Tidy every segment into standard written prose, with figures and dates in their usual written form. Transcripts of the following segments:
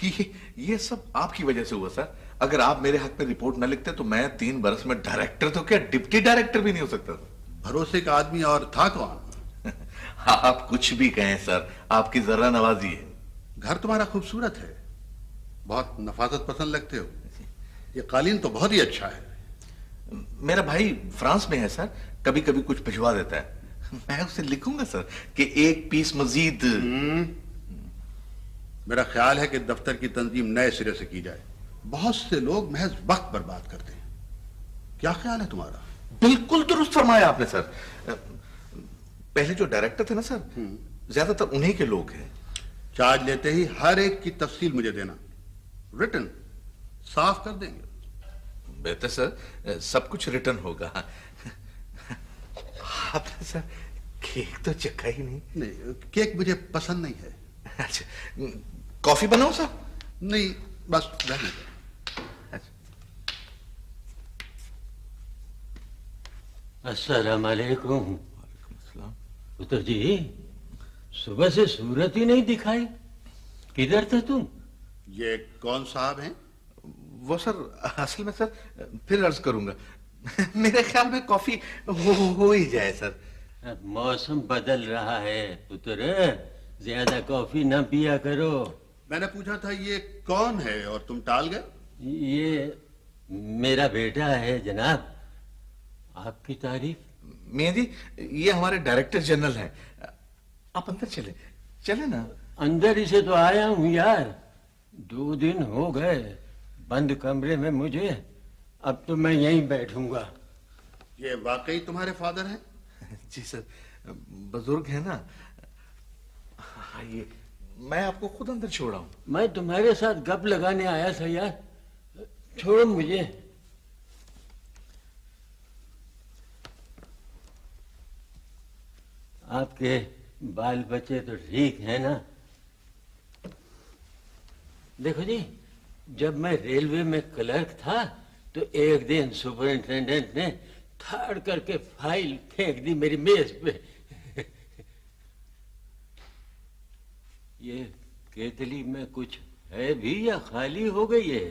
ये सब आपकी वजह से हुआ सर। अगर आप मेरे हक में रिपोर्ट न लिखते तो मैं 3 बरस में डायरेक्टर तो क्या डिप्टी डायरेक्टर भी नहीं हो सकता था। भरोसे का आदमी और था कौन? आप कुछ भी कहें सर, आपकी जरा नवाजी है। घर तुम्हारा खूबसूरत है, बहुत नफासत पसंद लगते हो। ये कालीन तो बहुत ही अच्छा है। मेरा भाई फ्रांस में है सर, कभी कभी कुछ भिजवा देता है। मैं उसे लिखूंगा सर कि 1 पीस मजीद। मेरा ख्याल है कि दफ्तर की तंजीम नए सिरे से की जाए। बहुत से लोग महज वक्त बर्बाद करते हैं। क्या ख्याल है तुम्हारा? बिल्कुल दुरुस्त फरमाया आपने सर। पहले जो डायरेक्टर थे ना सर, ज्यादातर उन्हीं के लोग हैं। चार्ज लेते ही हर एक की तफसील मुझे देना, रिटन साफ कर देंगे। बेहतर सर, सब कुछ रिटर्न होगा। आपने सर केक तो चखा ही नहीं। नहीं, केक मुझे पसंद नहीं है। अच्छा, कॉफी बनाऊं सर? नहीं, बस रहने दो। अस्सलाम वालेकुम। वालेकुम अस्सलाम। पुत्र जी, सुबह से सूरत ही नहीं दिखाई, किधर थे तुम? ये कौन साहब हैं? वो सर, असल में सर, फिर अर्ज करूंगा। मेरे ख्याल में कॉफी हो ही जाए सर। मौसम बदल रहा है पुत्र, ज्यादा कॉफी ना पिया करो। मैंने पूछा था ये कौन है और तुम टाल गए। ये मेरा बेटा है जनाब। आपकी तारीफ। मियां जी, ये हमारे डायरेक्टर जनरल हैं। आप अंदर चले, चले ना। अंदर ही से तो आया हूँ यार, 2 दिन हो गए बंद कमरे में मुझे। अब तो मैं यहीं बैठूंगा। ये वाकई तुम्हारे फादर हैं? जी सर, बुजुर्ग है ना। आइए, मैं आपको खुद अंदर छोड़ा हूं। मैं तुम्हारे साथ गप लगाने आया था यार, छोड़ो मुझे। आपके बाल बच्चे तो ठीक है ना? देखो जी, जब मैं रेलवे में क्लर्क था तो एक दिन सुपरिंटेंडेंट ने थाड़ करके फाइल फेंक दी मेरी मेज पे। ये केतली में कुछ है भी या खाली हो गई है?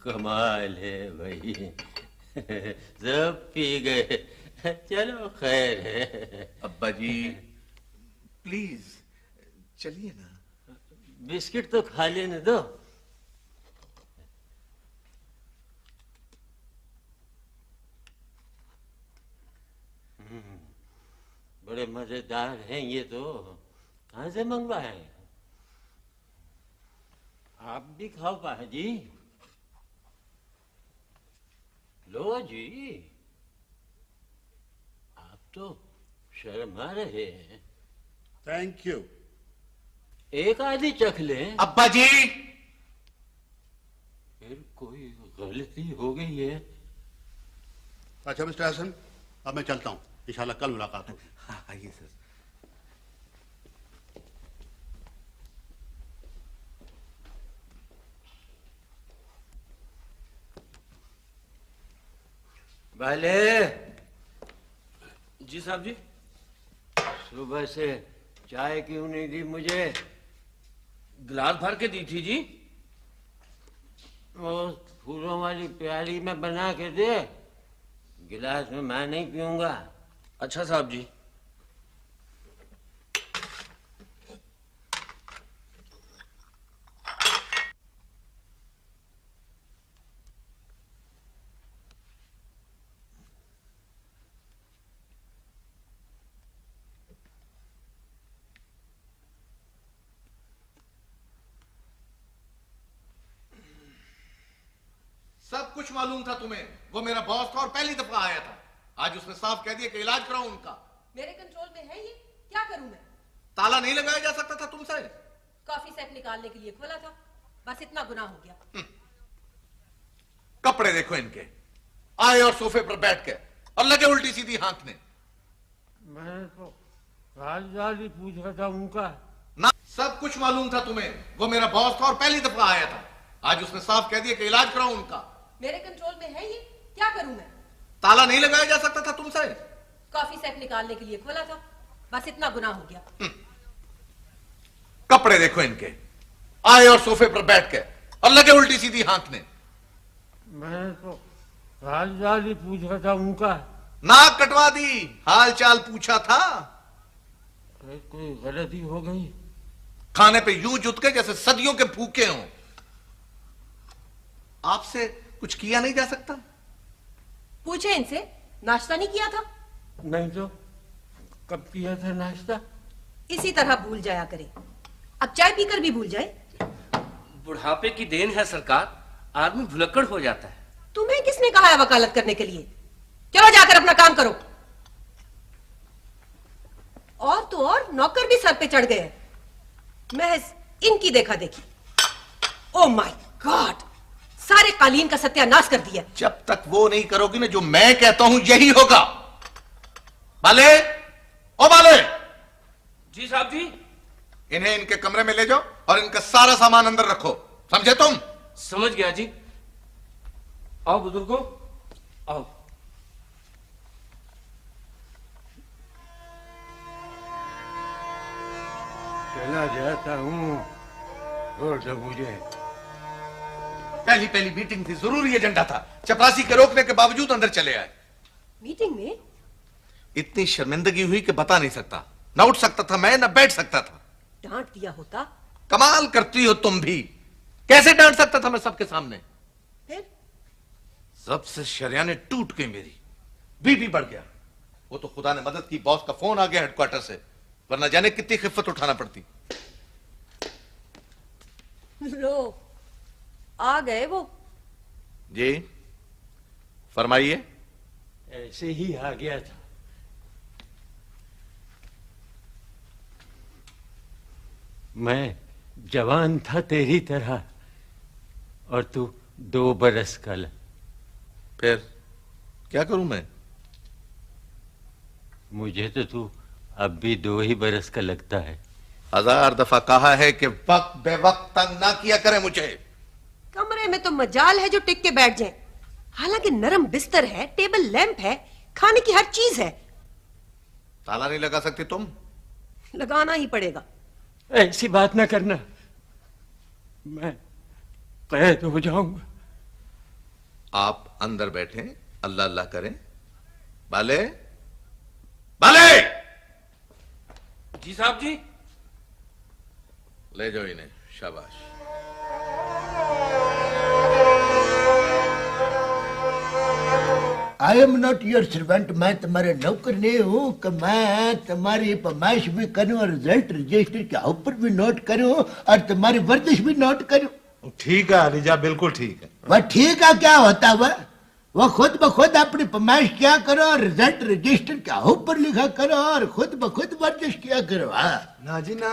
कमाल है भाई, सब पी गए। चलो खैर है। अब्बा जी प्लीज चलिए ना। बिस्किट तो खा लेने दो। बड़े मजेदार हैं ये तो, कहां से मंगवाए? आप भी खाओ पापा जी। लो जी, आप तो शर्मा रहे हैं। Thank you. एक आधी चख लें। अब्बा जी, फिर कोई गलती हो गई है। अच्छा मिस्टर हसन, अब मैं चलता हूँ, इंशाल्लाह कल मुलाकात होगी। हाँ आइए सर। भले जी साहब जी। सुबह से चाय क्यों नहीं दी मुझे? गिलास भर के दी थी जी। वो फूलों वाली प्याली में बना के दे, गिलास में मैं नहीं पीऊंगा। अच्छा साहब जी। सब कुछ मालूम था तुम्हें। वो मेरा बॉस था और पहली दफा आया था। आज उसने साफ कह दिया कि इलाज कराऊं उनका। मेरे कंट्रोल में है ये, क्या करूं मैं? ताला नहीं लगाया जा सकता था तुमसे? कॉफी सेट निकालने के लिए खोला था, बस इतना गुनाह हो गया। कपड़े देखो इनके, आए और सोफे पर बैठ के और लगे उल्टी सीधी हाँकने। मैंने तो राजदार ही पूछा था उनका। ना, सब कुछ मालूम था तुम्हें। वो मेरा बॉस था और पहली दफा आया था। आज उसने साफ कह दिया कि इलाज कराऊं उनका। मेरे कंट्रोल में है ये, क्या करूं मैं? ताला नहीं लगाया जा सकता था तुमसे? कॉफी सेट निकालने के लिए खोला था, बस इतना गुनाह हो गया। कपड़े देखो इनके, आए और सोफे पर बैठ के और लगे उल्टी सीधी हाँकने। मैंने तो हाल चाल ही पूछा था उनका। नाक कटवा दी, हाल चाल पूछा था। कोई गलती हो गई? खाने पे यूं जुट के जैसे सदियों के भूखे हों। आपसे कुछ किया नहीं जा सकता? पूछे इनसे, नाश्ता नहीं किया था? नहीं तो कब किया था नाश्ता? इसी तरह भूल जाया करे, अब चाय पीकर भी भूल जाए। बुढ़ापे की देन है सरकार, आदमी भुलक्कड़ हो जाता है। तुम्हें किसने कहा है वकालत करने के लिए? चलो जाकर अपना काम करो। और तो और नौकर भी सर पे चढ़ गए हैं, महज इनकी देखा देखी। ओ माय गॉड, सारे कालीन का सत्यानाश कर दिया। जब तक वो नहीं करोगी ना जो मैं कहता हूं यही होगा। बाले, ओ बाले, जी साहब जी। इन्हें इनके कमरे में ले जाओ और इनका सारा सामान अंदर रखो, समझे तुम? समझ गया जी। आओ बुजुर्गो, आओ। चला जाता हूँ, छोड़ दो मुझे। पहली पहली मीटिंग थी, जरूरी एजेंडा था, चपरासी के रोकने के बावजूद अंदर चले आए। मीटिंग में इतनी शर्मिंदगी हुई कि बता नहीं सकता। न उठ सकता था मैं, न बैठ सकता था। डांट दिया होता। कमाल करती हो तुम भी। कैसे डांट सकता था मैं सबके सामने? फिर सबसे शरियाने टूट गई मेरी, बीपी बढ़ गया। वो तो खुदा ने मदद की, बॉस का फोन आ गया हेडक्वार्टर से, वरना जाने कितनी खिफ्फत उठाना पड़ती। लो, आ गए वो। जी फरमाइए। ऐसे ही आ गया था। मैं जवान था तेरी तरह, और तू 2 बरस का। फिर क्या करूं मैं? मुझे तो तू अब भी 2 ही बरस का लगता है। 1000 दफा कहा है कि वक्त बेवक्त तंग ना किया करे मुझे। कमरे में तो मजाल है जो टिक के बैठ जाए। हालांकि नरम बिस्तर है, टेबल लैंप है, खाने की हर चीज है। ताला नहीं लगा सकती तुम? लगाना ही पड़ेगा। ऐसी बात ना करना, मैं कैद हो जाऊंगा। आप अंदर बैठे, अल्लाह अल्लाह करें। बाले, बाले, जी साहब जी। ले जाओ इन्हें, शाबाश। I am not your servant. मैं तुम्हारे नौकर नहीं हूँ कि मैं तुम्हारी फरमाइश भी करूँ और रिजल्ट रजिस्टर के ऊपर भी नोट करूँ और तुम्हारी वर्जिश भी नोट करूँ। ठीक है अलीजा, बिल्कुल ठीक है। वह ठीक है क्या होता वह खुद ब खुद अपनी फरमाइश क्या करो और रिजल्ट रजिस्टर के ऊपर लिखा करो और खुद ब खुद वर्जिश किया करो। हाँ ना जी ना,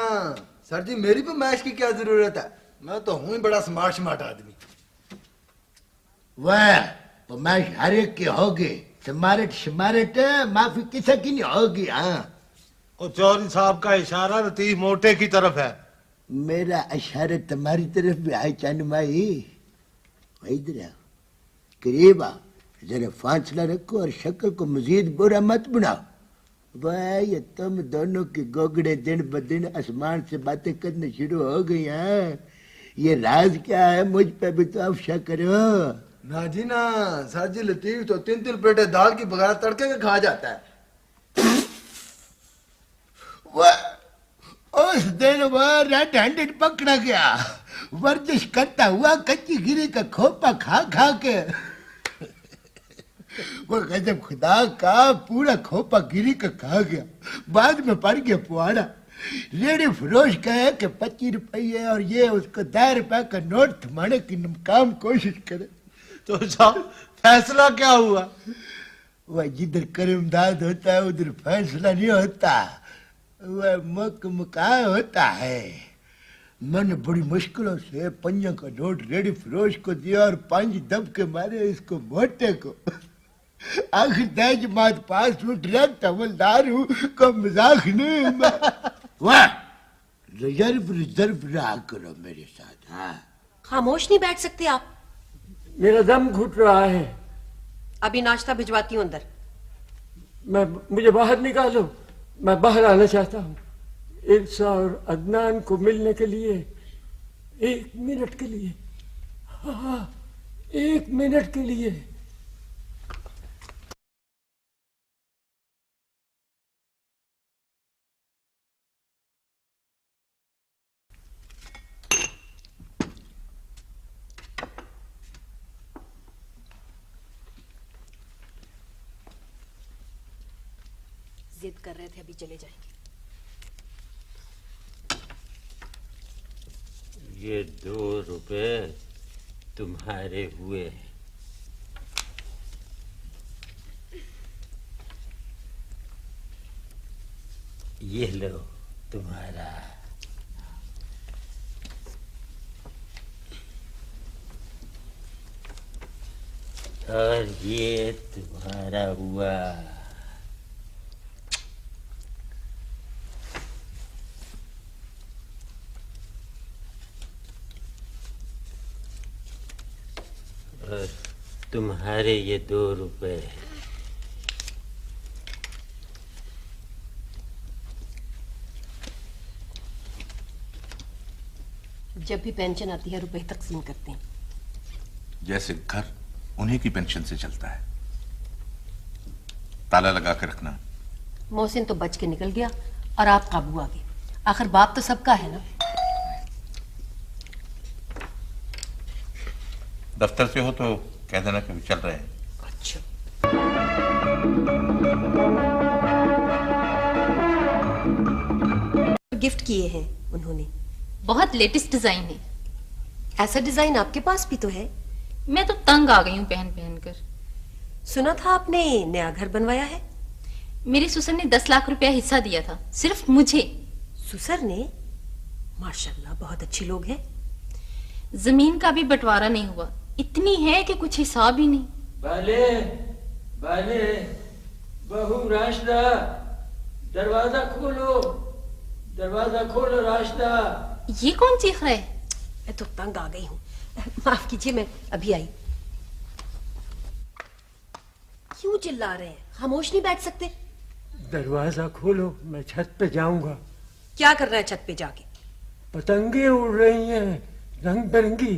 सर जी मेरी भी मैच की क्या जरूरत है, मैं तो हूं ही बड़ा स्मार्ट स्मार्ट आदमी। वह फरमाइश हर एक की होगी, स्मार्ट स्मार्ट माफी किसी की नहीं होगी। हाँ और चौधरी साहब का इशारा लतीफ मोटे की तरफ है। मेरा इशारा तुम्हारी तरफ भी है चांद माई। इधर आओ, करीब आओ, जरा फासला रखो और शक्ल को मजीद बुरा मत बनाओ। वह ये तुम दोनों के गोगड़े दिन ब दिन आसमान से बातें करने शुरू हो गई हैं। ये राज क्या है, मुझ पे भी तो अफशा करो। ना जी ना, सर जी लतीफ तो 3-3 प्लेटें दाल की बगैर तड़के के खा जाता है। वह उस दिन वह रेड हैंडेड पकड़ा गया, वर्जिश करता हुआ कच्ची गिरी का खोपा खा खा के। वो गजब खुदा का पूरा खोपा गिरी का खा गया, बाद में पड़ गया पुआड़ा। रेडी फरोश कहे कि 25 रुपये और ये उसको 10 रुपए का नोट थमाने की नाकाम कोशिश करे। तो साहब फैसला क्या हुआ? वह जिधर करमदाद होता है उधर फैसला नहीं होता, वह मुका होता है। मैंने बड़ी मुश्किलों से 5 का नोट रेडी फरोश को दिया और 5 दबके मारे इसको मोटे को। आखिर दज मात पास हूँ, डायरेक्ट हवलदार हूँ, को मजाक नहीं। वाह, रिजर्व रिजर्व रहा करो मेरे साथ। हाँ खामोश नहीं बैठ सकते आप? मेरा दम घुट रहा है। अभी नाश्ता भिजवाती हूँ अंदर। मुझे बाहर निकालो। मैं बाहर आना चाहता हूँ इल्सा और अदनान को मिलने के लिए, 1 मिनट के लिए। हाँ, 1 मिनट के लिए। जिद कर रहे थे, अभी चले जाएंगे। ये 2 रुपए तुम्हारे हुए। ये लो तुम्हारा। और ये तुम्हारा हुआ। और तुम्हारे ये 2 रुपए। जब भी पेंशन आती है रुपए तकसीम करते हैं। जैसे घर उन्हीं की पेंशन से चलता है। ताला लगा के रखना। मोहसिन तो बच के निकल गया और आप काबू आ गए। आखिर बाप तो सबका है ना। दफ्तर से हो तो कह देना कि चल रहे हैं। अच्छा। गिफ्ट किए हैं उन्होंने। बहुत लेटेस्ट डिजाइन है। ऐसा डिजाइन आपके पास भी तो है। मैं तो तंग आ गई हूँ पहन पहन कर। सुना था आपने नया घर बनवाया है। मेरी सुसर ने 10 लाख रुपया हिस्सा दिया था, सिर्फ मुझे। सुसर ने? माशाल्लाह, बहुत अच्छे लोग हैं। जमीन का भी बंटवारा नहीं हुआ, इतनी है कि कुछ हिसाब ही नहीं। बाले, बाले, बहू राशिदा, दरवाजा खोलो, दरवाजा खोलो राशिदा। ये कौन चीख रहा है? मैं तो तंग आ गई हूँ, माफ कीजिए, मैं अभी आई। क्यों चिल्ला रहे हैं? खामोश नहीं बैठ सकते? दरवाजा खोलो, मैं छत पे जाऊंगा। क्या कर रहा है छत पे जाके? पतंगे उड़ रही हैं, रंग बिरंगी।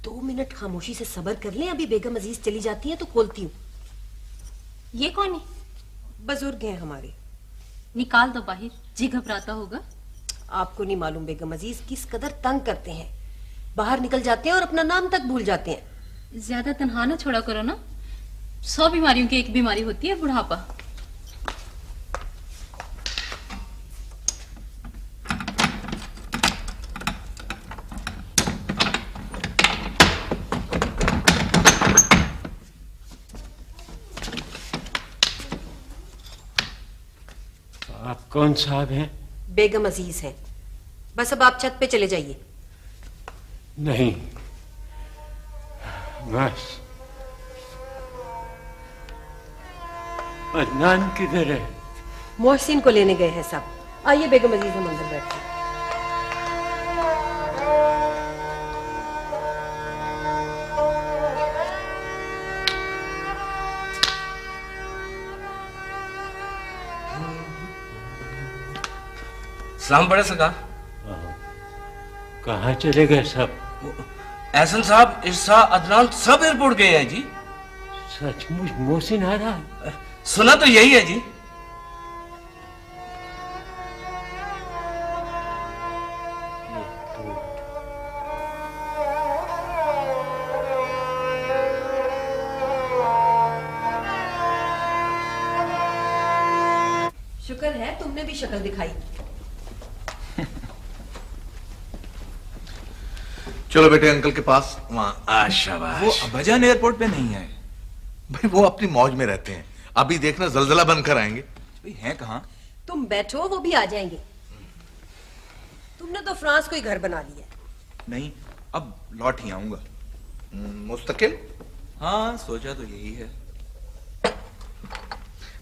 2 मिनट खामोशी से सब्र कर लें, अभी बेगम अजीज चली जाती है तो खोलती हूँ। ये कौन है? बुजुर्ग हैं हमारे। निकाल दो बाहर, जी घबराता होगा। आपको नहीं मालूम बेगम अजीज किस कदर तंग करते हैं। बाहर निकल जाते हैं और अपना नाम तक भूल जाते हैं। ज्यादा तन्हा ना छोड़ा करो ना। 100 बीमारियों की एक बीमारी होती है, बुढ़ापा। आप कौन साहब हैं? बेगम अजीज हैं। बस अब आप छत पे चले जाइए। नहीं, बस। अदनान किधर है? मोहसिन को लेने गए हैं सब। आइए बेगम अजीज, हम अंदर बैठते हैं। सलाम बड़े सरकार। कहाँ चले गए सब? एहसन साहब, इर्सा, अदनान सब एयरपोर्ट गए हैं जी। सचमुच मोहसिन आ रहा है? सुना तो यही है जी। शुक्र है तुमने भी शक्ल दिखाई। चलो बेटे अंकल के पास, वहां शाबाश। वो अब्बाजान एयरपोर्ट पे नहीं है भाई, वो अपनी मौज में रहते हैं। अभी देखना जलजला बनकर आएंगे। भाई हैं कहाँ? तुम बैठो, वो भी आ जाएंगे। तुमने तो फ्रांस को ही घर बना लिया। नहीं, अब लौट ही आऊंगा। मुस्तकिल? हाँ, सोचा तो यही है।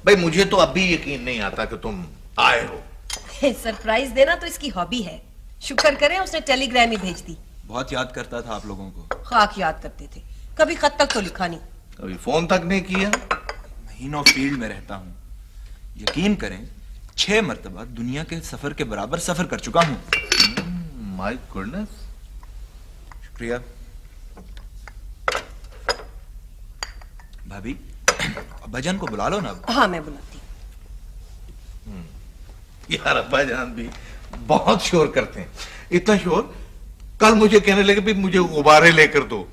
भाई मुझे तो अभी यकीन नहीं आता कि तुम आए हो। सरप्राइज देना तो इसकी हॉबी है। शुक्र करें उसने टेलीग्राम ही भेज दी। बहुत याद करता था आप लोगों को। खाक याद करते थे, कभी खत तक तो लिखा नहीं। कभी फोन तक नहीं किया। महीनों फील्ड में रहता हूँ, यकीन करें 6 मरतबा दुनिया के सफर के बराबर सफर कर चुका हूं। My goodness. शुक्रिया। भाभी, अब्बाजान को बुला लो ना। हाँ मैं बुलाती हूँ। यार अब्बा जान भी बहुत शोर करते हैं, इतना शोर कल मुझे कहने लगे भी मुझे गुब्बारे लेकर दो।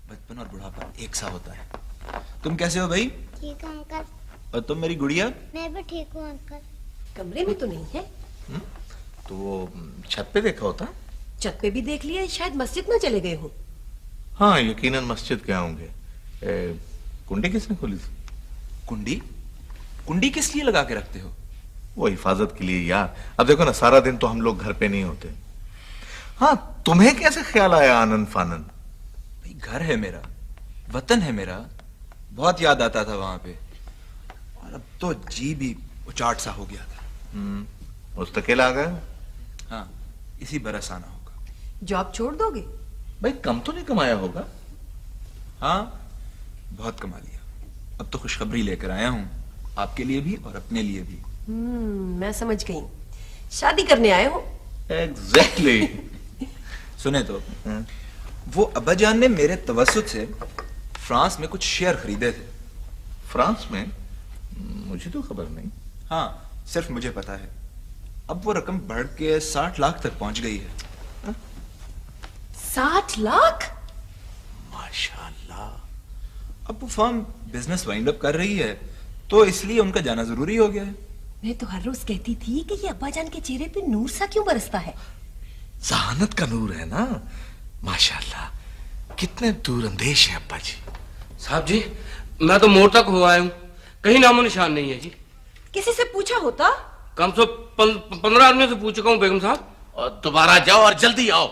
बचपन और बुढ़ापा एक सा होता है। तुम कैसे हो भाई? ठीक है अंकल। और तुम मेरी गुड़िया? मैं भी ठीक हूँ अंकल। कमरे में तो नहीं है। तो वो छत पे देखा होता। छत पे भी देख लिया, शायद मस्जिद में चले गए हो। हाँ यकीनन मस्जिद गए होंगे। कुंडी किसने खोली थी? कुंडी? कुंडी किस लिए लगा के रखते हो? वो हिफाजत के लिए यार। अब देखो ना, सारा दिन तो हम लोग घर पे नहीं होते। हाँ तुम्हें कैसे ख्याल आया आनन फानन? भाई घर है मेरा, वतन है मेरा, बहुत याद आता था वहां पे, और अब तो जी भी उचाट सा हो गया था। मुस्तकिल आ गए? हाँ इसी बरस आना होगा। जॉब छोड़ दोगे? भाई कम तो नहीं कमाया होगा? हाँ बहुत कमा लिया। अब तो खुशखबरी लेकर आया हूं, आपके लिए भी और अपने लिए भी। मैं समझ गई, शादी करने आए हो। एग्जैक्टली। सुने तो, वो अब्बाजान ने मेरे तवस्सुत से फ्रांस में कुछ शेयर खरीदे थे। फ्रांस में? मुझे तो खबर नहीं। हाँ सिर्फ मुझे पता है। अब वो रकम बढ़ के 60 लाख तक पहुंच गई है। 60 लाख? माशाल्लाह। अब वो फर्म बिजनेस वाइंड अप कर रही है, तो इसलिए उनका जाना जरूरी हो गया है। मैं तो हर रोज कहती थी कि ये अब्बाजान के चेहरे पे नूर सा क्यों बरसता है। जहानत का नूर है ना। माशाल्लाह, कितने दूरअंदेश है अब्बा जी। साहब जी, मैं तो मोड़ तक हो आया हूँ, कहीं नामो निशान नहीं है जी। किसी से पूछा होता? कम से 15 आदमियों से पूछ चुका हूँ बेगम साहब। और दोबारा जाओ और जल्दी आओ।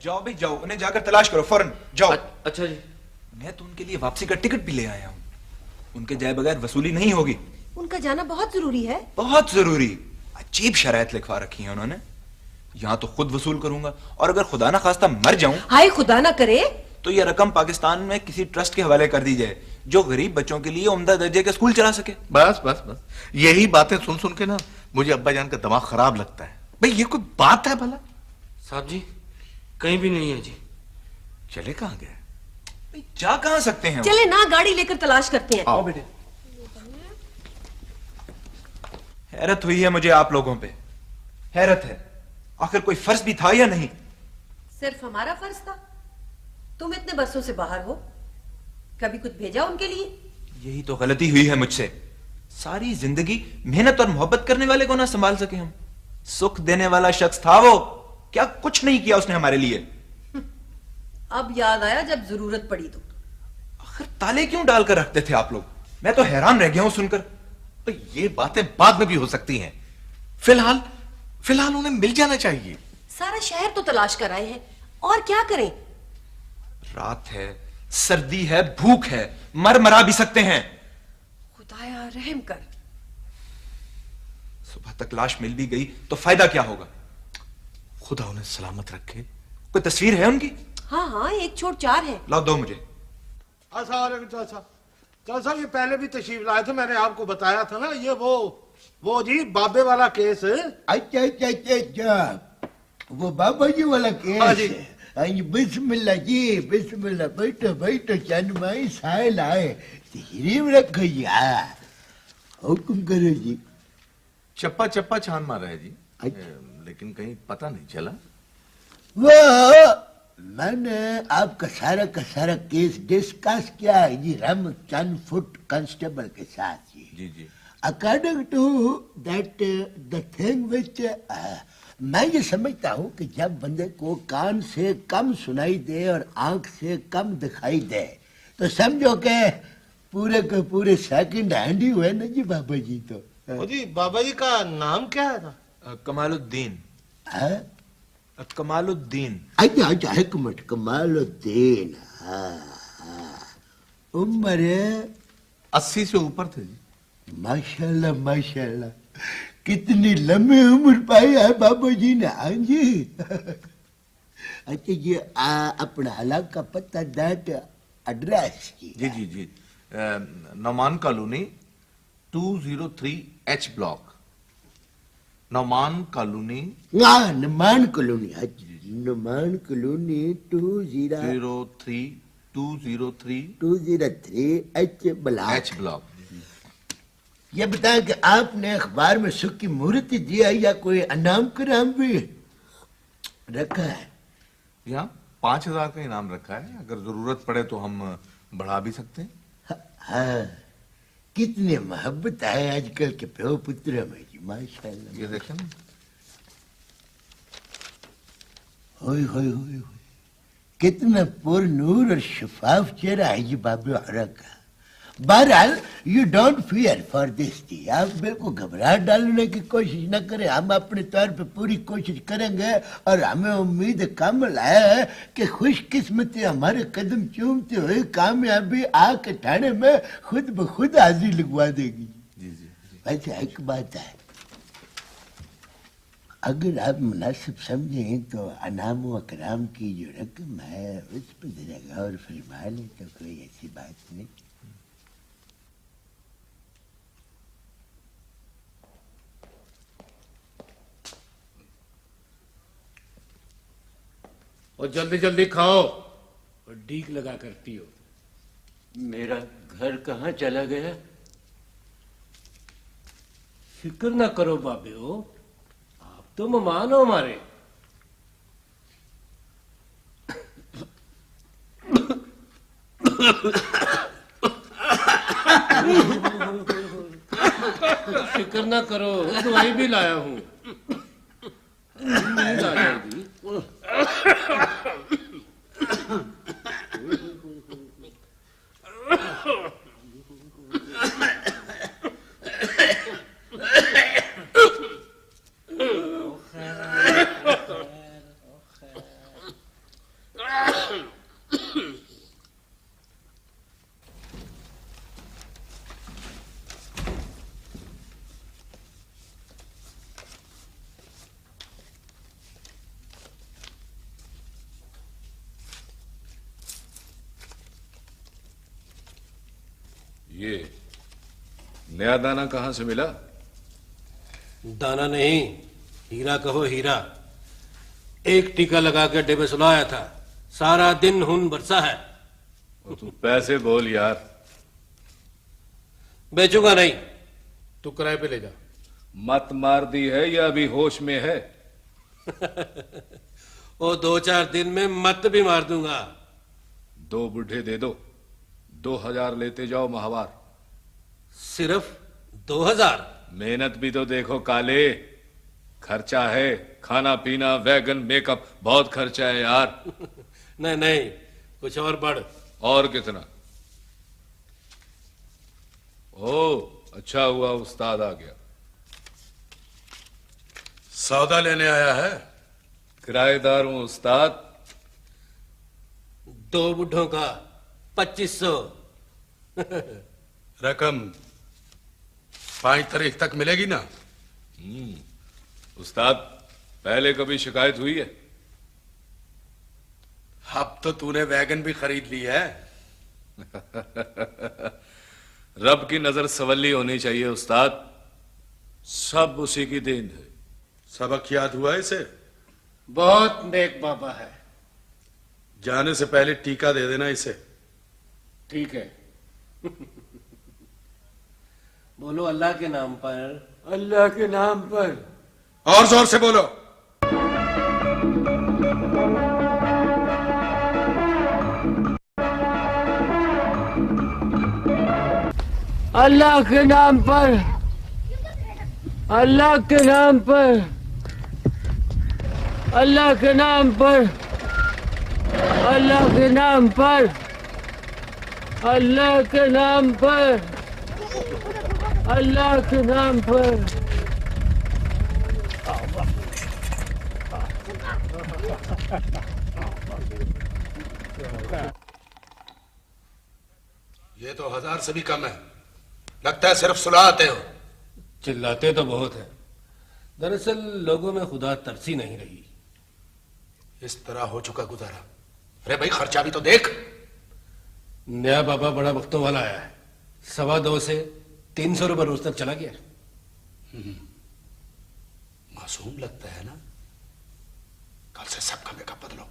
जाओ भी जाओ, उन्हें जाकर तलाश करो फौरन जाओ। अच्छा जी। मैं तो उनके लिए वापसी का टिकट भी ले आया हूँ। उनके जाए बगैर वसूली नहीं होगी। उनका जाना बहुत जरूरी है। बहुत जरूरी। अजीब शराइत लिखवा रखी है उन्होंने। यहाँ तो खुद वसूल करूंगा, और अगर खुदा ना खास्ता मर जाऊं, हाय खुदा ना करे, तो यह रकम पाकिस्तान में किसी ट्रस्ट के हवाले कर दी जाए जो गरीब बच्चों के लिए उम्दा दर्जे के स्कूल चला सके। बस बस बस, यही बातें सुन सुन के ना मुझे अब्बा जान का दिमाग खराब लगता है। भाई ये कोई बात है भला? साहब जी कहीं भी नहीं है जी। चले कहाँ गए? जा कहाँ सकते हैं? चले ना, गाड़ी लेकर तलाश करते हैं। आओ बेटे। हैरत हुई है मुझे आप लोगों पे, हैरत है। आखिर कोई फर्ज भी था या नहीं? सिर्फ हमारा फर्ज था? तुम इतने बरसों से बाहर हो, कभी कुछ भेजा उनके लिए? यही तो गलती हुई है मुझसे। सारी जिंदगी मेहनत और मोहब्बत करने वाले को ना संभाल सके हम। सुख देने वाला शख्स था वो, क्या कुछ नहीं किया उसने हमारे लिए। अब याद आया जब जरूरत पड़ी तो। आखिर ताले क्यों डालकर रखते थे आप लोग? मैं तो हैरान रह गया हूं सुनकर। तो ये बातें बाद में भी हो सकती हैं, फिलहाल फिलहाल उन्हें मिल जाना चाहिए। सारा शहर तो तलाश कर आए हैं, और क्या करें? रात है, सर्दी है, भूख है, मर मरा भी सकते हैं। खुदाया रहम कर। सुबह तक लाश मिल भी गई तो फायदा क्या होगा? खुदा उन्हें सलामत रखे। कोई तस्वीर है उनकी? हाँ हाँ, 1 छोड़ 4 है। लाओ दो मुझे। चाचा ये पहले भी तशरीफ लाए थे, मैंने आपको बताया था ना। ये वो जी बाबे वाला केस है। अच्छा अच्छा अच्छा अच्छा, वो बाबा जी वाला केस। हाँ जी। हाँ जी, बिस्मिल्लाह जी, बिस्मिल्लाह। बैठो बैठो, चंद माई साहिल आए, तशरीफ रखो जी। हुक्म करो जी। चप्पा चप्पा छान मारा है जी, लेकिन कहीं पता नहीं चला। वो मैंने आपका सारा का सारा केस डिस्कस किया है जी रामचंद फुट कांस्टेबल के साथ जी। जी जी। According to that the thing which मैं ये समझता हूँ कि जब बंदे को कान से कम सुनाई दे और आंख से कम दिखाई दे, तो समझो कि पूरे के पूरे सेकंड हैंड ही हुए ना जी बाबा जी। तो जी बाबा जी का नाम क्या है? कमालुद्दीन। कमालुद्दीन। अच्छा अच्छा, एक मिनट। कमालुद्दीन। उम्र 80 से ऊपर थे जी। माशाल्लाह माशाल्लाह, कितनी लंबी उम्र पाई है बाबा जी ने। हाँ जी। अच्छा ये अपना हलाक का पता, दैट एड्रेस की। जी जी जी, Nauman colony 203 H block. Nauman colony हाँ Numan colony, Numan colony 203 H block. H block. ये बताएं कि आपने अखबार में सुख की मुहूर्त दिया या कोई अनाम कराम भी रखा है? यहाँ 5,000 का इनाम रखा है, अगर जरूरत पड़े तो हम बढ़ा भी सकते हैं। हाँ, कितनी मोहब्बत है आजकल के प्यो पुत्र में जी, माशाल्लाह। ये देखें ना। होय होय होय होय, कितना पुर नूर और शफाफ चेहरा है जी बाबे हरा का। बहरहाल you don't fear for this जी, आप बिल्कुल घबराहट डालने की कोशिश न करें, हम अपने तौर पे पूरी कोशिश करेंगे और हमें उम्मीद कामिल है कि खुशकिस्मती हमारे कदम चूमते हुए कामयाबी आके ठाणे में खुद ब खुद हाजिर लगवा देगी। जी जी। वैसे एक बात है, अगर आप मुनासिब समझें तो अनाम व कराम की जो रकम है उस पर जरा गौर फरमा लें तो कोई ऐसी बात नहीं। और जल्दी जल्दी खाओ और डीक लगा करती हो। मेरा घर कहाँ चला गया? फिक्र ना करो बाबे हो, आप तो मेहमान हो हमारे। फिक्र ना करो, दवाई भी लाया हूं। नींद आ जाएगी। ये नया दाना कहां से मिला? दाना नहीं, हीरा कहो हीरा। एक टीका लगा के अड्डे में सुलाया था, सारा दिन खून बरसा है। और तू पैसे बोल यार। बेचूंगा नहीं, तू किराए पे ले जा। मत मार दी है या अभी होश में है? वो 2-4 दिन में मत भी मार दूंगा। 2 बुढ़े दे दो, 2000 लेते जाओ माहवार। सिर्फ 2000? मेहनत भी तो देखो काले, खर्चा है, खाना पीना, वैगन, मेकअप, बहुत खर्चा है यार। नहीं नहीं, कुछ और बढ़। और कितना? ओ अच्छा हुआ उस्ताद आ गया। सौदा लेने आया है? किराएदार हूं उस्ताद। 2 बुढ़ों का 2500। रकम 5 तारीख तक मिलेगी ना? उस्ताद पहले कभी शिकायत हुई है? अब तो तूने वैगन भी खरीद ली है। रब की नजर सवली होनी चाहिए उस्ताद, सब उसी की देन है। सबक याद हुआ इसे? बहुत नेक बाबा है। जाने से पहले टीका दे देना इसे। ठीक है। बोलो अल्लाह के नाम पर। अल्लाह के नाम पर। और जोर से बोलो। अल्लाह के नाम पर, अल्लाह के नाम पर, अल्लाह के नाम पर, अल्लाह के नाम पर, अल्लाह के नाम पर, अल्लाह के नाम पर। ये तो 1000 से भी कम है। लगता है सिर्फ सुलाते हो। चिल्लाते तो बहुत है, दरअसल लोगों में खुदा तरसी नहीं रही। इस तरह हो चुका गुजारा। अरे भाई खर्चा भी तो देख। नया बाबा बड़ा वक्तों वाला आया है, 2.25 से 300 रुपये रोज तक चला गया। मासूम लगता है ना। कल से सबका मेकअप बदलो।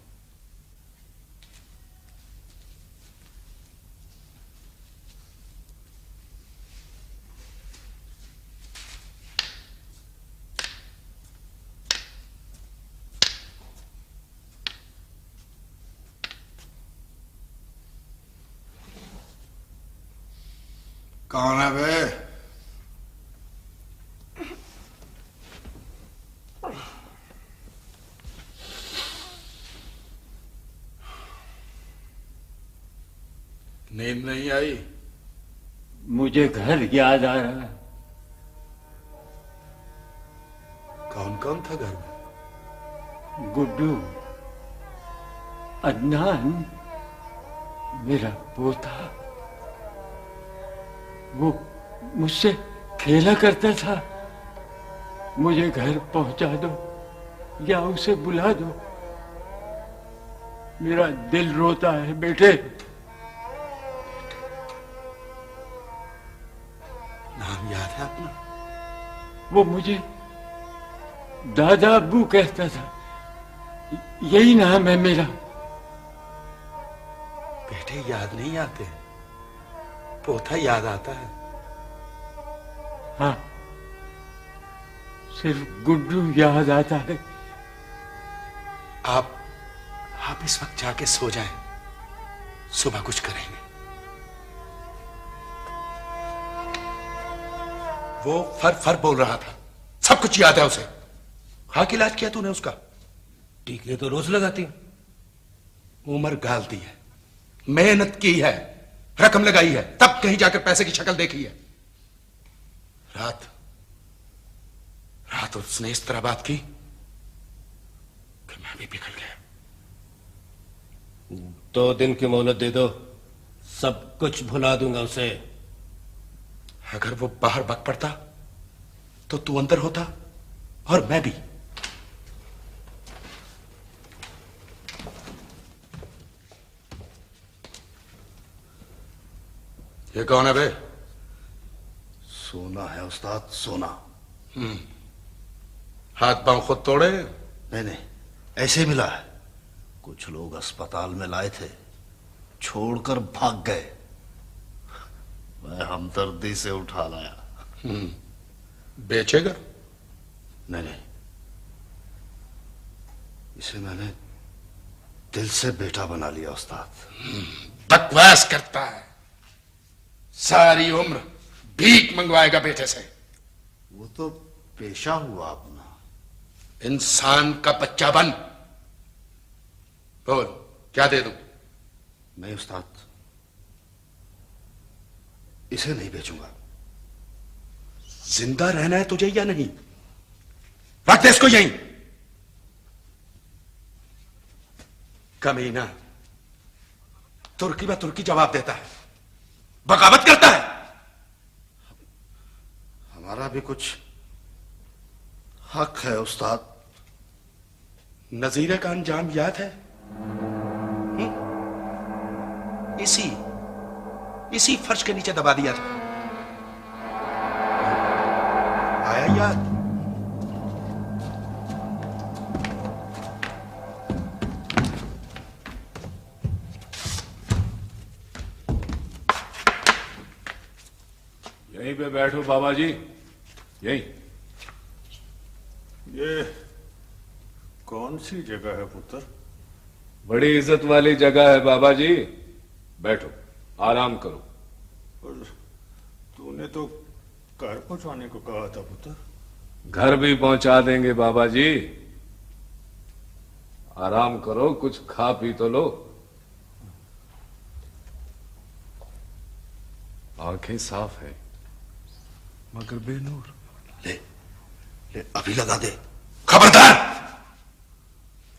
कौन है बे? नींद नहीं आई? मुझे घर याद आ रहा है। कौन कौन था घर में? गुड्डू, अदनान, मेरा पोता, वो मुझसे खेला करता था। मुझे घर पहुंचा दो या उसे बुला दो। मेरा दिल रोता है बेटे। नाम याद है अपना? वो मुझे दादा अब्बू कहता था। यही नाम है मेरा। बेटे याद नहीं आते, पोता याद आता है। हाँ, सिर्फ गुड्डू याद आता है। आप इस वक्त जाके सो जाएं, सुबह कुछ करेंगे। वो फर बोल रहा था, सब कुछ याद है उसे। हाँ, कि इलाज किया तूने उसका? टीके तो रोज लगाती हूं। उम्र गाल दी है, मेहनत की है, रकम लगाई है, तब कहीं जाकर पैसे की शक्ल देखी है। रात उसने इस तरह बात की कि मैं भी पिघल गया। 2 दिन की मोहलत दे दो, सब कुछ भुला दूंगा उसे। अगर वो बाहर बक पड़ता तो तू अंदर होता और मैं भी। ये कौन है बे? सोना है उस्ताद, सोना। हाथ पांव खुद तोड़े? नहीं, ऐसे मिला है। कुछ लोग अस्पताल में लाए थे, छोड़कर भाग गए। मैं हमदर्दी से उठा लाया। बेचेगा? नहीं, इसे मैंने दिल से बेटा बना लिया उस्ताद। बकवास करता है, सारी उम्र भीख मंगवाएगा बेटे से। वो तो पेशा हुआ अपना। इंसान का बच्चा बन। बोल, क्या दे दूं? नहीं उस्ताद, इसे नहीं बेचूंगा। जिंदा रहना है तुझे या नहीं? रख दे इसको यहीं। कमीना, तुर्की में तुर्की जवाब देता है, बगावत करता है। हमारा भी कुछ हक है उस्ताद। नजीरे का अंजाम याद है? इसी फर्श के नीचे दबा दिया था। आया याद? यहीं पे बैठो बाबा जी, यहीं। ये कौन सी जगह है पुत्र? बड़ी इज्जत वाली जगह है बाबा जी, बैठो, आराम करो। और तूने तो घर पहुंचाने को कहा था पुत्र। घर भी पहुंचा देंगे बाबा जी, आराम करो, कुछ खा पी तो लो। आंखें साफ है मगर बेनूर। ले अभी लगा दे। खबरदार,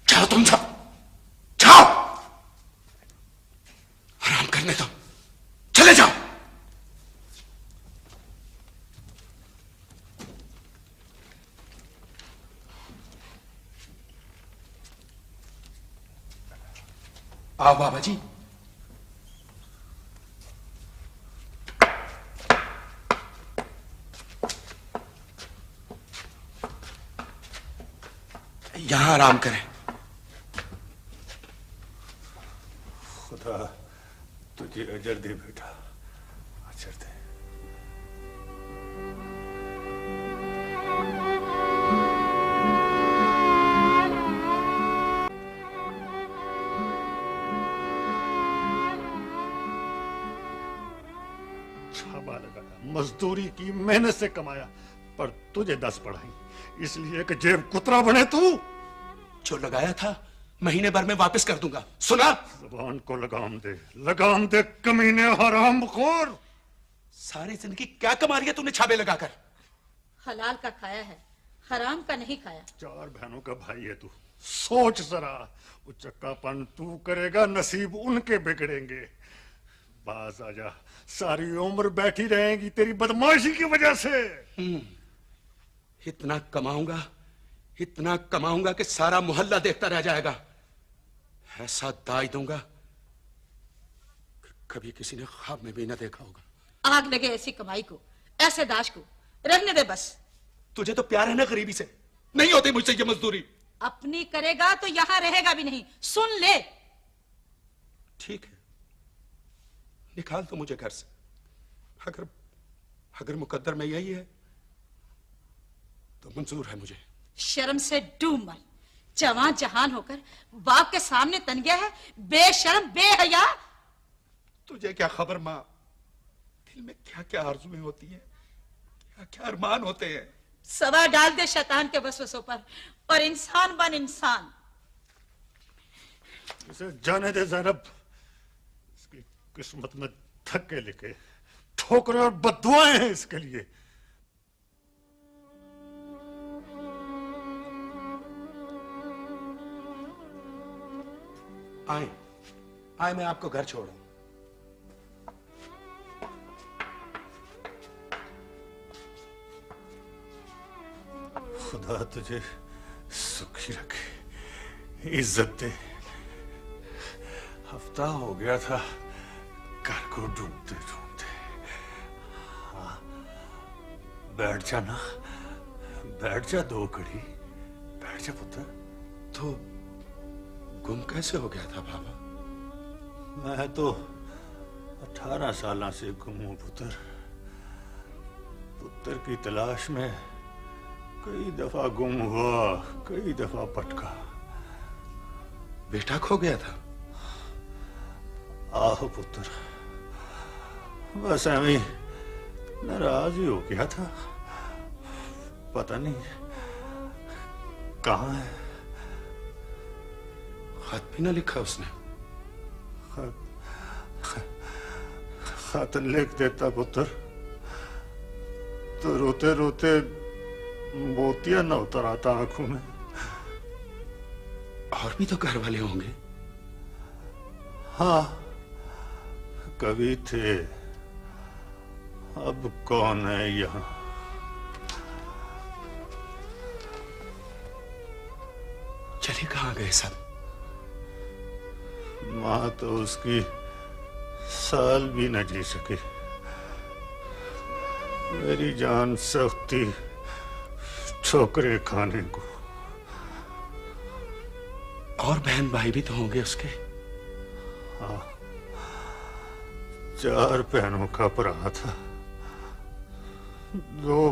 जाओ तुम सब, जाओ, आराम करने दो, चले जाओ। आओ बाबा जी। यहां आराम करें। खुदा तुझे अजर दे बेटा, अजर दे। छाबा लगाया, मजदूरी की, मेहनत से कमाया, पर तुझे 10 पढ़ाई इसलिए कि जेब कुतरा बने तू। जो लगाया था महीने भर में वापस कर दूंगा, सुना? जुबान को लगाम दे कमीने हरामखोर। सारी जिंदगी क्या कमा लिया तूने छाबे लगाकर? हलाल का खाया है, हराम का नहीं खाया। 4 बहनों का भाई है तू, सोच जरा, उचक्कापन तू करेगा, नसीब उनके बिगड़ेंगे। बाज आजा, सारी उम्र बैठी रहेगी तेरी बदमाशी की वजह से। इतना कमाऊंगा कि सारा मोहल्ला देखता रह जाएगा। ऐसा दाई दूंगा कि कभी किसी ने ख्वाब में भी न देखा होगा। आग लगे ऐसी कमाई को, ऐसे दाश को, रहने दे बस। तुझे तो प्यार है ना गरीबी से, नहीं होती मुझसे ये मजदूरी। अपनी करेगा तो यहां रहेगा भी नहीं, सुन ले। ठीक है, निकाल तो मुझे घर से। अगर मुकद्दर में यही है तो मंजूर है मुझे। शर्म से डूब मर, जवान जहान होकर बाप के सामने तन गया है, बेशर्म बेहया। तुझे क्या खबर माँ, दिल में क्या क्या आरज़ुएं होती हैं, क्या क्या अरमान होते हैं। सवा डाल दे शैतान के वसवसों पर और इंसान बन इंसान। इसे जाने दे ज़ैनब, इसकी किस्मत में धक्के लिखे, ठोकरें और बद्दुआएं हैं इसके लिए। आए मैं आपको घर छोड़ूं। खुदा तुझे सुखी रखे, इज्जत दे। हफ्ता हो गया था घर को ढूंढते ढूंढते। हाँ, बैठ जा ना, बैठ जा 2 घड़ी, बैठ जा पुत्र। तो गुम कैसे हो गया था बाबा? मैं तो 18 साल से गुम हूं पुत्र। पुत्र की तलाश में कई दफा गुम हुआ, कई दफा भटका। बेटा खो गया था? आहो पुत्र, बस ऐਵੇਂ नाराज ही हो गया था। पता नहीं कहाँ है। खत भी ना लिखा उसने? खत लिख देता पुत्र तो रोते रोते मोतिया न उतर आता आंखों में। और भी तो घर वाले होंगे। हाँ, कभी थे, अब कौन है यहाँ। चले कहाँ गए सब? माँ तो उसकी साल भी न जी सकी। मेरी जान सख्ती ठोकरे खाने को। और बहन भाई भी तो होंगे उसके। हाँ, 4 बहनों का भरा था, 2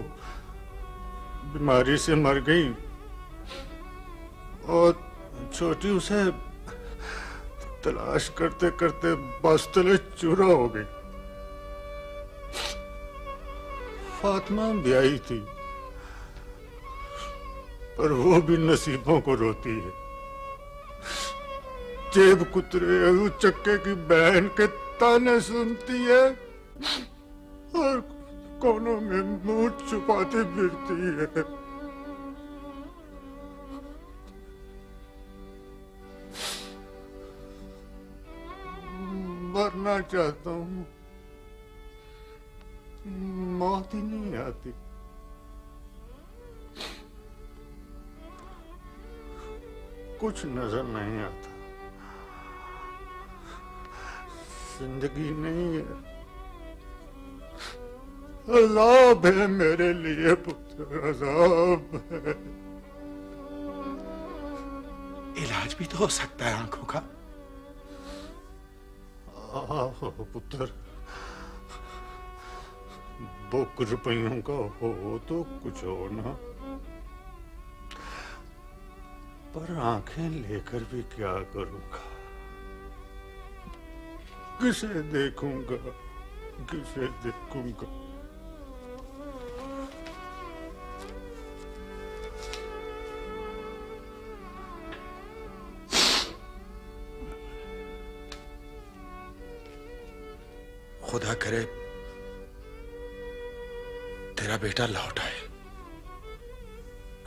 बीमारी से मर गई और छोटी उसे तलाश करते करते बस तले चूरा हो गई। फातिमा ब्याही थी, पर वो भी नसीबों को रोती है। जेब कुतरे चक्के की बहन के ताने सुनती है और कोनों में मुंह छुपाते फिरती है। मरना चाहता हूं, मौत ही नहीं आती। कुछ नजर नहीं आता, जिंदगी नहीं है। अज़ाब है मेरे लिए पुत्र, अज़ाब है। इलाज भी तो हो सकता है आंखों का। पुत्र, 2 रुपयों का हो तो कुछ हो ना, पर आंखें लेकर भी क्या करूंगा? किसे देखूंगा, किसे देखूंगा? खुदा करे तेरा बेटा लौट आए।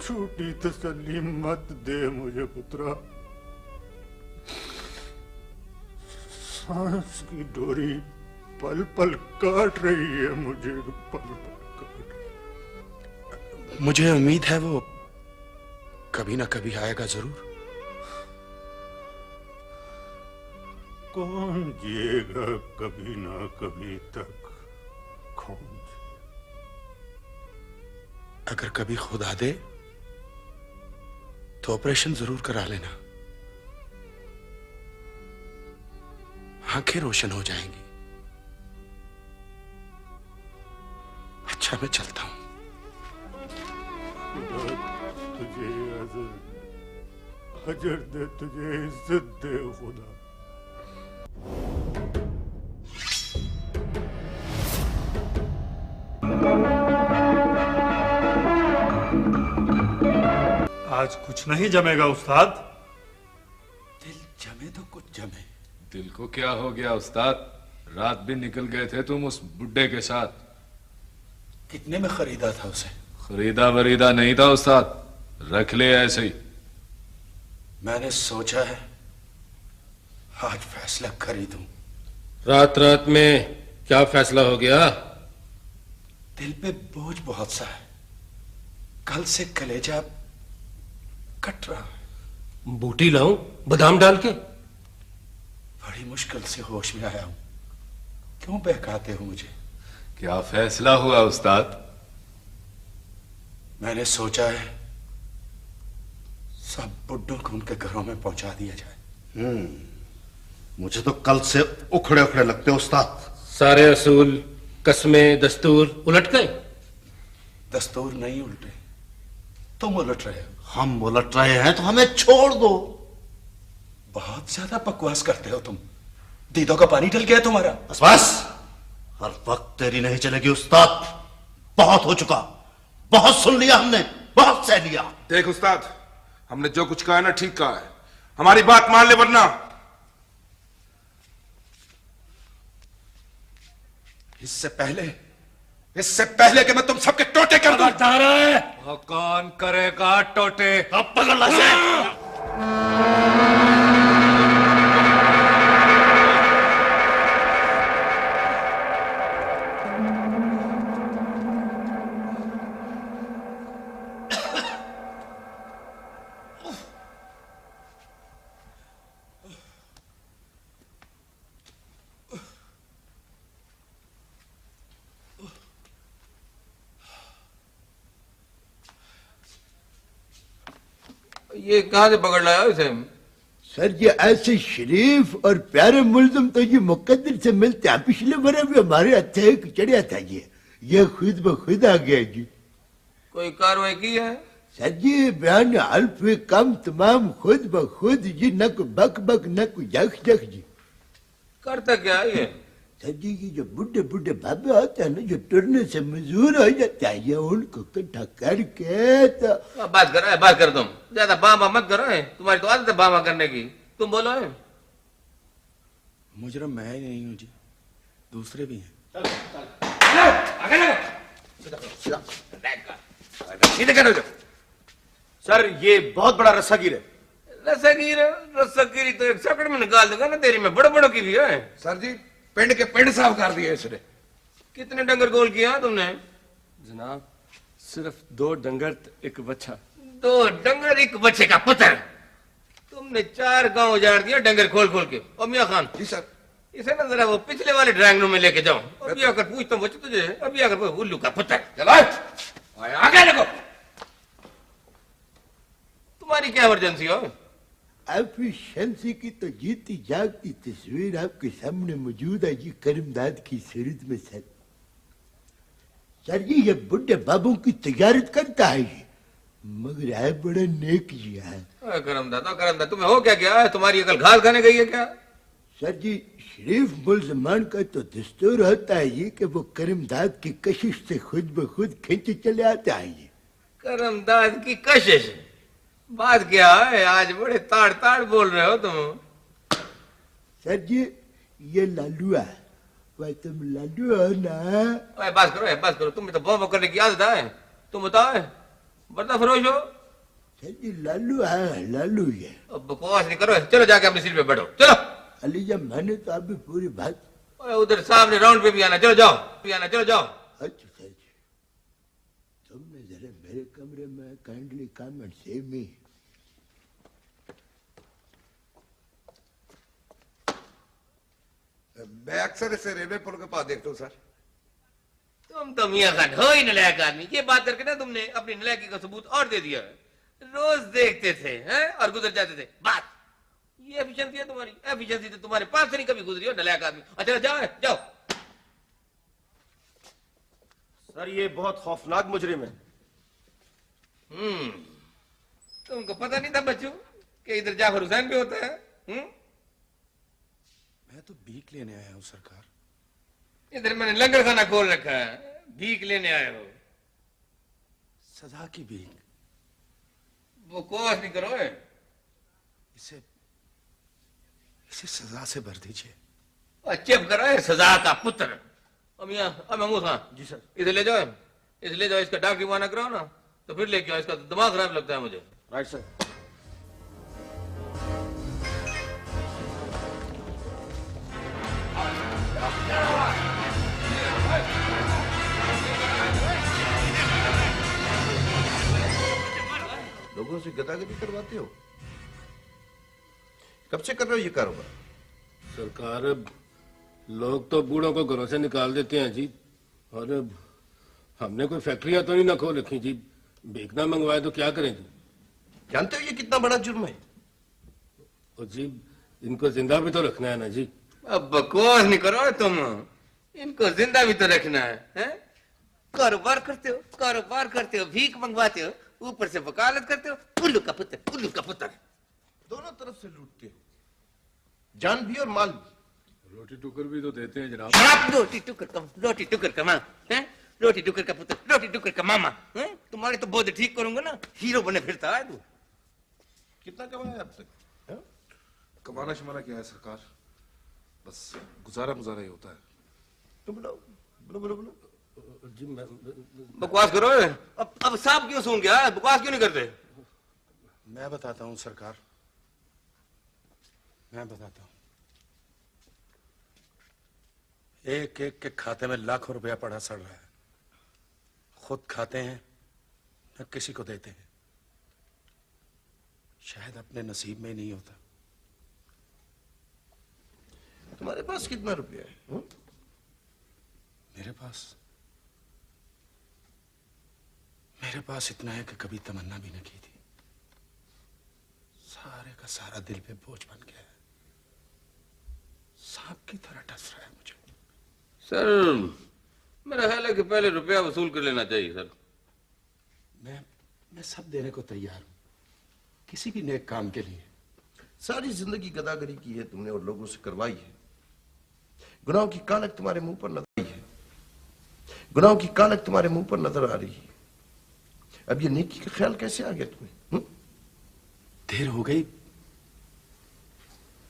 छोटी तसल्ली मत दे मुझे पुत्रा। सांस की डोरी पल पल काट रही है मुझे, पल पल काट। मुझे उम्मीद है वो कभी ना कभी आएगा जरूर। कौन जिएगा कभी ना कभी तक? कौन? अगर कभी खुदा दे तो ऑपरेशन जरूर करा लेना, आंखें रोशन हो जाएंगी। अच्छा मैं चलता हूं। तुझे अजर दे, तुझे इज्जत दे खुदा। आज कुछ नहीं जमेगा उस्ताद। दिल जमे तो कुछ जमे। दिल को क्या हो गया उस्ताद? रात भी निकल गए थे तुम उस बुड्ढे के साथ। कितने में खरीदा था उसे? खरीदा वरीदा नहीं था उस्ताद, रख ले ऐसे ही। मैंने सोचा है आज फैसला खरीदूं। रात रात में क्या फैसला हो गया? दिल पे बोझ बहुत सा है, कल से कलेजा कट रहा है। बूटी लाऊं बादाम डाल के? बड़ी मुश्किल से होश में आया हूं, क्यों बहकाते हो मुझे? क्या फैसला हुआ उस्ताद? मैंने सोचा है सब बुड्ढों को उनके घरों में पहुंचा दिया जाए। मुझे तो कल से उखड़े उखड़े लगते उस्ताद। सारे असूल, कस्में, दस्तूर उलट गए। दस्तूर नहीं उल्टे, तुम उलट रहे हो। हम उलट रहे हैं तो हमें छोड़ दो। बहुत ज्यादा बकवास करते हो तुम। दीदों का पानी डल गया तुम्हारा। बस हर वक्त तेरी नहीं चलेगी उस्ताद। बहुत हो चुका, बहुत सुन लिया हमने, बहुत सह लिया। देख उस्ताद, हमने जो कुछ कहा है ना ठीक कहा है, हमारी बात मान ले वरना। इससे पहले कि मैं तुम सबके टोटे कर दूं। वो कौन करेगा टोटे? अब पकड़ ला से। ये कहां से पकड़ लाया इसे? सर ये ऐसे शरीफ और प्यारे मुल्ज़िम तो ये मुकद्दर से मिलते हैं। पिछले बरे भी हमारे हथे चढ़िया था ये खुद ब खुद आ गया जी। कोई कार्रवाई की है? सर जी बयान हल्फ कम तमाम खुद ब खुद जी, न को बक बक न को जख जख जी। करता क्या है ये? सर जी ये जो बुढ़े बुढ़े बाबे होते हैं ना, जो टुरने से मजबूर हो जाते हैं, ये उनको इकट्ठा करके तो बात कर तुम ज्यादा बाबा मत करो। तुम्हारी तो आदत है बाबा करने की। तुम बोलो है। मुजरम मैं ही नहीं हूं जी, दूसरे भी हैं। सीधे करो सर, ये बहुत बड़ा रस्सागीर है। रस्सागीरी तो एक सकड़ में निकाल दूंगा ना तेरी में, बड़े बड़ों की भी है। सर जी पिंड के पिंड साफ कर दिए इसने। कितने डंगर गोल किया तुमने? जनाब सिर्फ 2 डंगर एक बच्चा। 2 डंगर एक बच्चे का पुत्र। तुमने 4 गांव उजाड़ दिया डंगर खोल खोल के। और मियां खान जी सर, इसे ना जरा वो पिछले वाले ड्राइंग रूम में लेके जाओ। अभी आकर पूछता हूँ बच्चे तुझे, अभी आकर उल्लू का पुत्र। चलो आगे देखो। तुम्हारी क्या इमरजेंसी हो? एफिशिएंसी की तो जीती जागती तस्वीर आपके सामने मौजूद है जी करमदाद की सूरत में सर। सर जी ये बुढ़े बाबू की तजारत करता है ये, मगर है बड़ा नेक जी है। करमदाद तुम्हें हो क्या गया है? तुम्हारी अकल घास खाने गई है क्या? सर जी शरीफ मुल्जमान का तो दस्तूर होता है ये कि वो करमदाद की कशिश से खुद ब खुद खींचे चले आता है ये। करमदाद की कशिश? बात क्या है? आज बड़े ताड़ ताड़ बोल रहे हो तुम। सर जी ये लालू है, वह तुम लालू हो ना? बस करो तुम्हें तो बॉम्ब करने की आदत है। तुम बताओ बर्दा फरोश हो? सर जी लालू है, लालू ये। अब बकवास नहीं करो, चलो जाके अपनी सीट पे बैठो। चलो अलीजा मैंने तो अभी पूरी बात। उधर सामने राउंड पे भी आना, चलो जाओ। चलो जाओ। अच्छा सर जी तुमने जरा मेरे कमरे में kindly come and save me. मैं अक्सर इसे रेलवे पुल के पास देखता हूँ सर। तुम तो मियां खान हो ही नलायक आदमी। ये बात करके ना तुमने अपनी नलायकी का सबूत और दे दिया। रोज देखते थे हैं और गुजर जाते थे। बात ये एफिशिएंसी है तुम्हारी? एफिशिएंसी तो तुम्हारे पास से नहीं कभी गुजरी हो नलायक आदमी। अच्छा जाओ जाओ। सर ये बहुत खौफनाक मुजरिम है। तुमको पता नहीं था बच्चों कि इधर जाफर हुसैन भी होता है? मैं तो भीख लेने आया हूँ सरकार। इधर मैंने लंगर खाना खोल रखा है, भीख लेने आए हो? सजा की भीख। वो कोस नहीं करो है। इसे सजा से भर दीजिए। चुप करो है सजा का पुत्र। महमूद खान जी सर इसे ले जाओ, इसे ले जाओ। इसका डॉक्टरी मुआयना कराओ ना तो फिर लेके आओ। इसका तो दिमाग खराब लगता है मुझे। Right sir. लोगों से गदागदी करवाते हो? कब से कर रहे हो ये कारोबार? सरकार लोग तो बूढ़ों को घरों से निकाल देते हैं जी, और हमने कोई फैक्ट्रियां तो नहीं ना खोल रखी जी। बेचना मंगवाए तो क्या करें जी? जानते हो ये कितना बड़ा जुर्म है? और जी इनको जिंदा भी तो रखना है ना जी। अब बकवास नहीं करो तुम। इनको जिंदा भी तो रखना है? कारोबार करते हो, भीख मंगवाते हो, ऊपर से वकालत करते हो। उल्लू का पुत्र। दोनों तरफ से लूटते हो, जान भी और माल भी। रोटी टुकर भी तो देते हैं जनाब। रोटी टुकर का माँ है? रोटी टुकर का पुत्र, रोटी टुकर का मामा है? तुम्हारे तो बहुत ठीक करूंगा ना, हीरो बने फिरता है तू। कितना कमाया अब तक? कमाना शमाना क्या है सरकार, बस गुजारा ही होता है। तुम बोलो। जी बकवास करो। अब सांप क्यों सूंघ गया? बकवास क्यों नहीं करते? मैं बताता हूँ सरकार, मैं बताता हूँ। एक एक के खाते में लाखों रुपया पड़ा सड़ रहा है। खुद खाते हैं न किसी को देते हैं। शायद अपने नसीब में ही नहीं होता। तुम्हारे पास कितना रुपया है? मेरे पास इतना है कि कभी तमन्ना भी न की थी। सारे का सारा दिल पे बोझ बन गया है। सांप की तरह डस रहा है मुझे। सर मेरा ख्याल है कि पहले रुपया वसूल कर लेना चाहिए सर। मैं सब देने को तैयार हूं, किसी भी नेक काम के लिए। सारी जिंदगी गदागरी की है तुमने और लोगों से करवाई है। गुनाहों की कालक तुम्हारे मुंह पर नजर आई है, गुनाहों की कालक तुम्हारे मुंह पर नजर आ रही है। अब ये नेकी का ख्याल कैसे आ गया तुम्हें? देर हो गई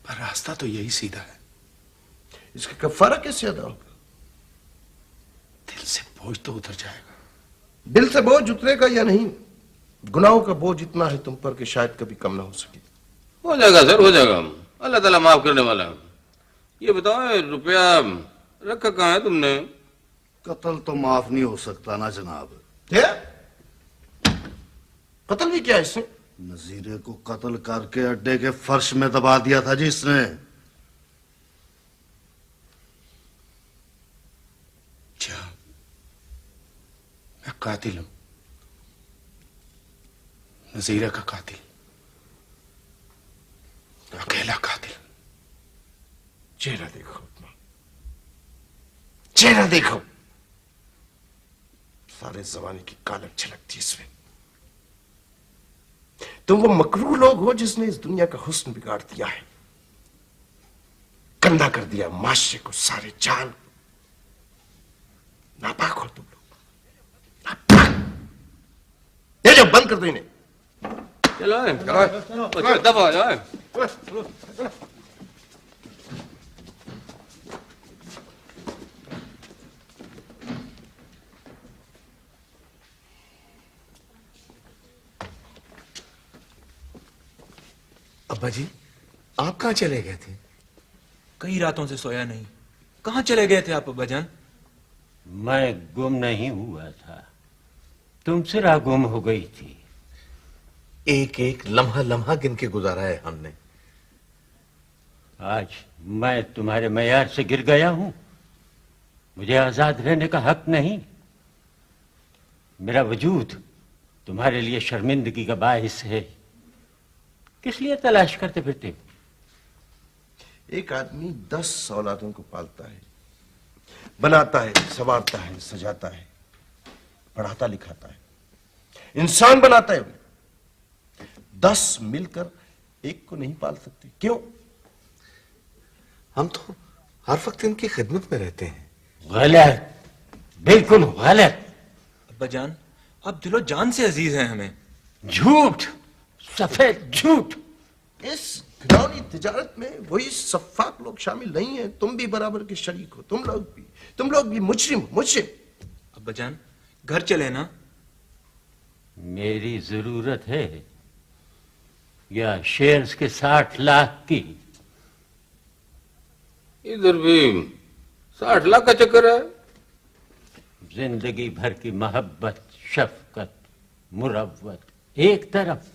पर रास्ता तो यही सीधा है। इसका कफारा कैसे अदा होगा? दिल से बोझ तो उतर जाएगा। दिल से बोझ उतरेगा या नहीं? गुनाहों का बोझ इतना है तुम पर कि शायद कभी कम ना हो सके। हो जाएगा सर, हो जाएगा। अल्लाह ताला माफ करने वाला है। ये बताओ रुपया रखा कहाँ है तुमने? कत्ल तो माफ नहीं हो सकता ना जनाब। क्या कत्ल भी क्या है इसने? नजीरे को कत्ल करके अड्डे के फर्श में दबा दिया था जी इसने। मैं कातिल हूं, नजीरा का कातिल। अकेला कातिल। चेहरा देखो अपना, चेहरा देखो। सारे जमाने की कालक झलकती इसमें। तुम वो मकरूह लोग हो जिसने इस दुनिया का हुस्न बिगाड़ दिया है, गंदा कर दिया माशरे को, सारे जान। नापाक हो तुम लोग, नापाक। ये जो बंद कर दो इन्हें। चलो दबा जाओ। अब्बा जी, आप कहाँ चले गए थे? कई रातों से सोया नहीं। कहाँ चले गए थे आप अब्बा जान? मैं गुम नहीं हुआ था, तुमसे राह गुम हो गई थी। एक एक लम्हा लम्हा गिन के गुजारा है हमने। आज मैं तुम्हारे मयार से गिर गया हूं। मुझे आजाद रहने का हक नहीं। मेरा वजूद तुम्हारे लिए शर्मिंदगी का बाइस है। किस लिए तलाश करते फिरते हो? एक आदमी 10 औलादों को पालता है, बनाता है, संवारता है, सजाता है, पढ़ाता लिखाता है, इंसान बनाता है उन्हें। 10 मिलकर एक को नहीं पाल सकते। क्यों? हम तो हर वक्त इनकी खिदमत में रहते हैं। गलत, बिल्कुल गलत। अब्बा जान, आप दिलो जान से अजीज हैं हमें। झूठ, सफेद झूठ। इस घिनौनी तिजारत में वही सफाक लोग शामिल नहीं है। तुम भी बराबर के शरीक हो। तुम लोग भी मुजरिम। अब्बा जान, घर चले ना। मेरी जरूरत है या शेयर्स के 60 लाख की? इधर भी 60 लाख का चक्कर है। जिंदगी भर की मोहब्बत, शफकत, मुरव्वत एक तरफ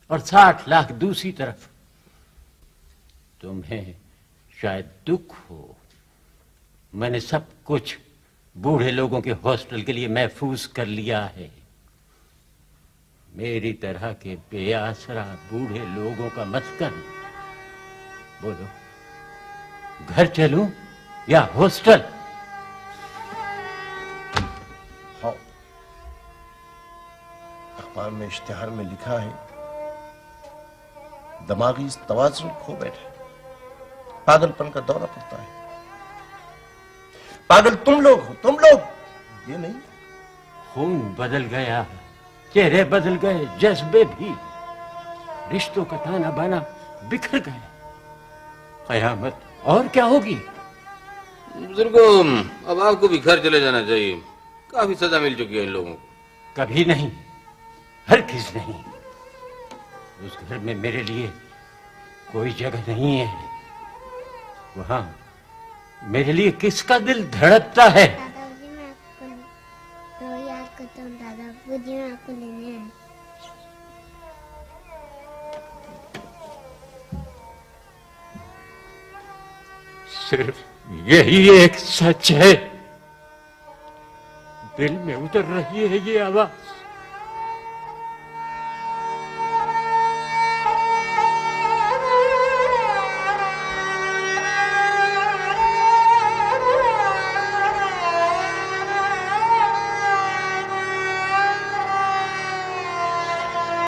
और 60 लाख दूसरी तरफ। तुम्हें शायद दुख हो, मैंने सब कुछ बूढ़े लोगों के हॉस्टल के लिए महफूज कर लिया है। मेरी तरह के बेआसरा बूढ़े लोगों का मस्कन। बोलो, घर चलूं या हॉस्टल? हाँ, अखबार में इश्तिहार में लिखा है, दिमागी तवाज़ुन खो बैठे, पागलपन का दौरा पड़ता है। पागल तुम लोग हो, तुम लोग, ये नहीं। खून बदल गया, चेहरे बदल गए, जज्बे भी। रिश्तों का ताना बाना बिखर गया। कयामत और क्या होगी? बुजुर्गों, अब आपको भी घर चले जाना चाहिए। काफी सजा मिल चुकी है इन लोगों को। कभी नहीं, हरगिज़ नहीं। उस घर में मेरे लिए कोई जगह नहीं है। वहां मेरे लिए किसका दिल धड़कता है? दादाजी मैं आपको याद करता हूँ। दादाजी मैं आपको लेने आए। सिर्फ यही एक सच है। दिल में उतर रही है ये आवाज।